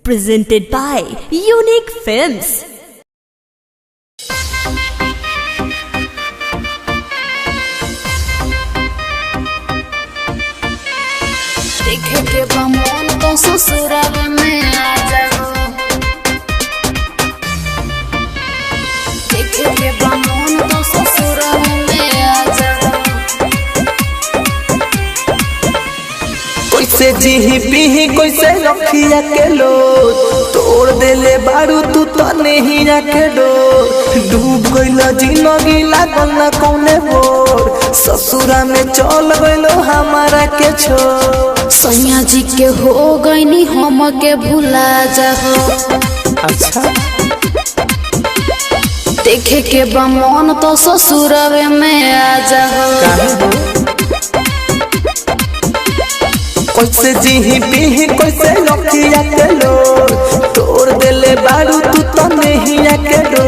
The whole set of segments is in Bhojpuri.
Presented by Unique Films. देखे के बमन तो ससुराल में आ जाओ, देखे के बमन तो ससुराल में आ जाओ। कैसे जीही पीही कैसे रखिया के लो तोड़ देले बारू तू तो नहीं के डो डूब गइल जिंदगी लागल ना कौने बोर ससुरा में चल गइलो हमारा के छोड़ सैया जी के हो गईनी हम के भुला जाओ। अच्छा देखे के बमन तो ससुराल में आ जाओ। कैसे जीही पीही कैसे रखिया के लो तोड़ देले बारू तू तो नहीं के डो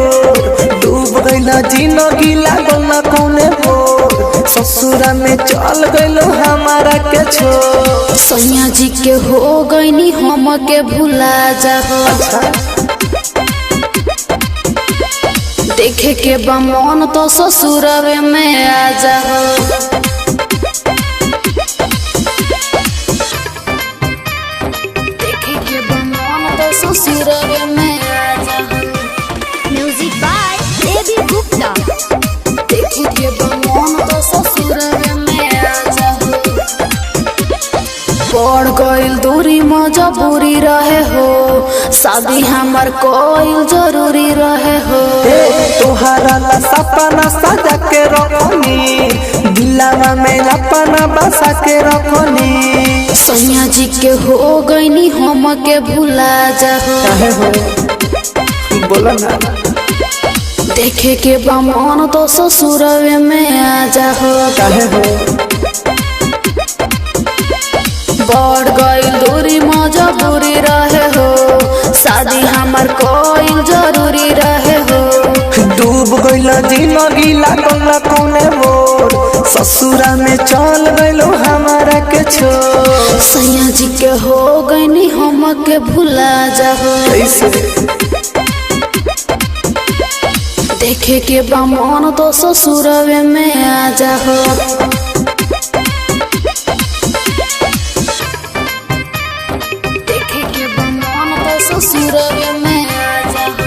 डूब गइल जिंदगी लागल ना कौने बोर ससुरा में चल गइलो हमारा के छोड़ सैया जी के हो गईनी हम के भुला जाओ। देखे के बमन तो ससुराल में आ जाओ। देखे के बमन तो ससुराल में आ जाओ। Music by Devi Gupta. देखे के बमन तो ससुराल में आ जाओ। बढ़ गइल दूरी मजबूरी रहे हो, शादी हमार कोइल जरूरी रहे हो। तोहरा ला सपना सजा के रखनी दिलावा में अपना बसा के रखनी सैया जी के हो गईनी हम के भुला जाओ। काहे हो बोला ना देखे के बमन तो ससुराल में आ जाओ। काहे हो बढ़ गइल दूरी मजबूरी रहे हो, शादी हमार कोइल जरूरी रहे हो। डूब गइल जिंदगी लागल ना कौने मोर ससुरा में चल गइलो हमारा के छोड़ सैया जी के हो गईनी हम के भुला जाओ। कैसे देखे के बमन तो ससुराल में आ जाओ। देखे के बमन तो ससुराल में आ जाओ।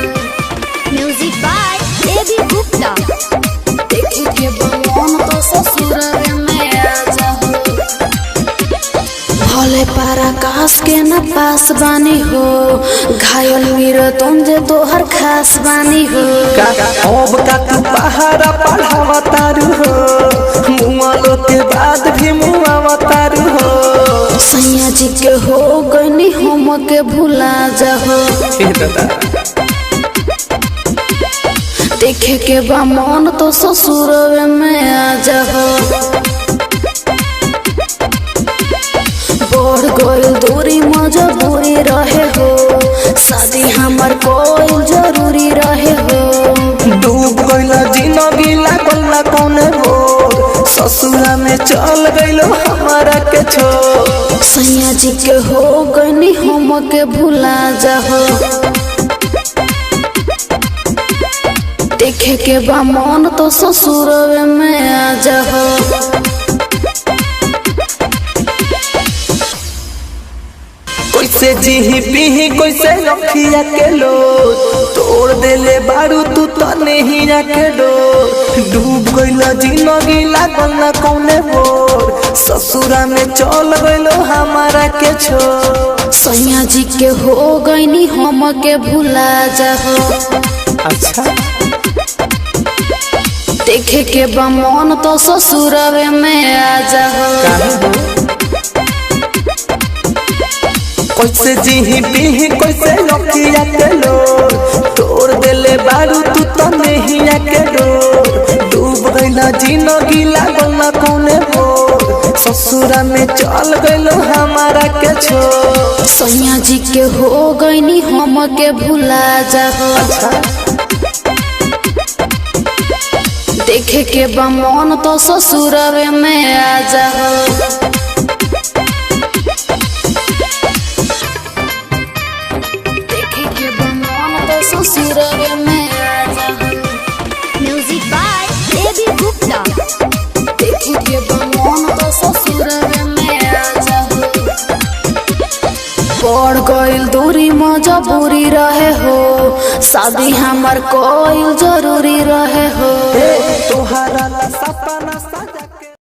Music by Devi Gupta. देखे के बमन तो ससुराल में आ जाओ। भले पराकाश के न पास बानी हो, घायल मेरा तुम जे तोहर खास बानी हो। अब का तू पहाड़ा पढ़ावा तारू हो मुआलो के बाद भी मुआवा तारू हो सैया जी के हो गईनी हम के भुला जाओ। देखे के बमन तो ससुराल में आ जाओ। बढ़ गइल दूरी मजबूरी रहे हो, शादी हमार कोइल जरूरी रहे हो। डूब गइल जिंदगी लागल ना कौने बोर ससुरा में चल गइलो हमारा के छोड़ सैया जी के हो गईनी हम के भुला जाओ। देखे के बमन तो ससुराल में आ जाओ। कैसे जीही पीही कैसे रखिया के लो तोड़ देले बारू तू तो नहीं के डो डूब गइल जिंदगी लागल ना कौने बोर ससुरा में चल गइलो हमारा के छोड़ सैया जी के हो गईनी हम के भुला जाओ। अच्छा देखे के बमन तो ससुराल में आ जाओ। कैसे जीही पीही कैसे रखिया के लो तोड़ देले बारू तू तो नहीं के डो डूब गइल जिंदगी लागल ना कौने बोर ससुरा में चल गइलो हमारा के छोड़ सैया जी के हो गईनी हम के भुला जाओ। देखे के बमन तो ससुराल में आ जाओ। बढ़ गइल दूरी मजबूरी रहे हो, शादी हमार कोई जरूरी रहे हो। तोहरा ला सपना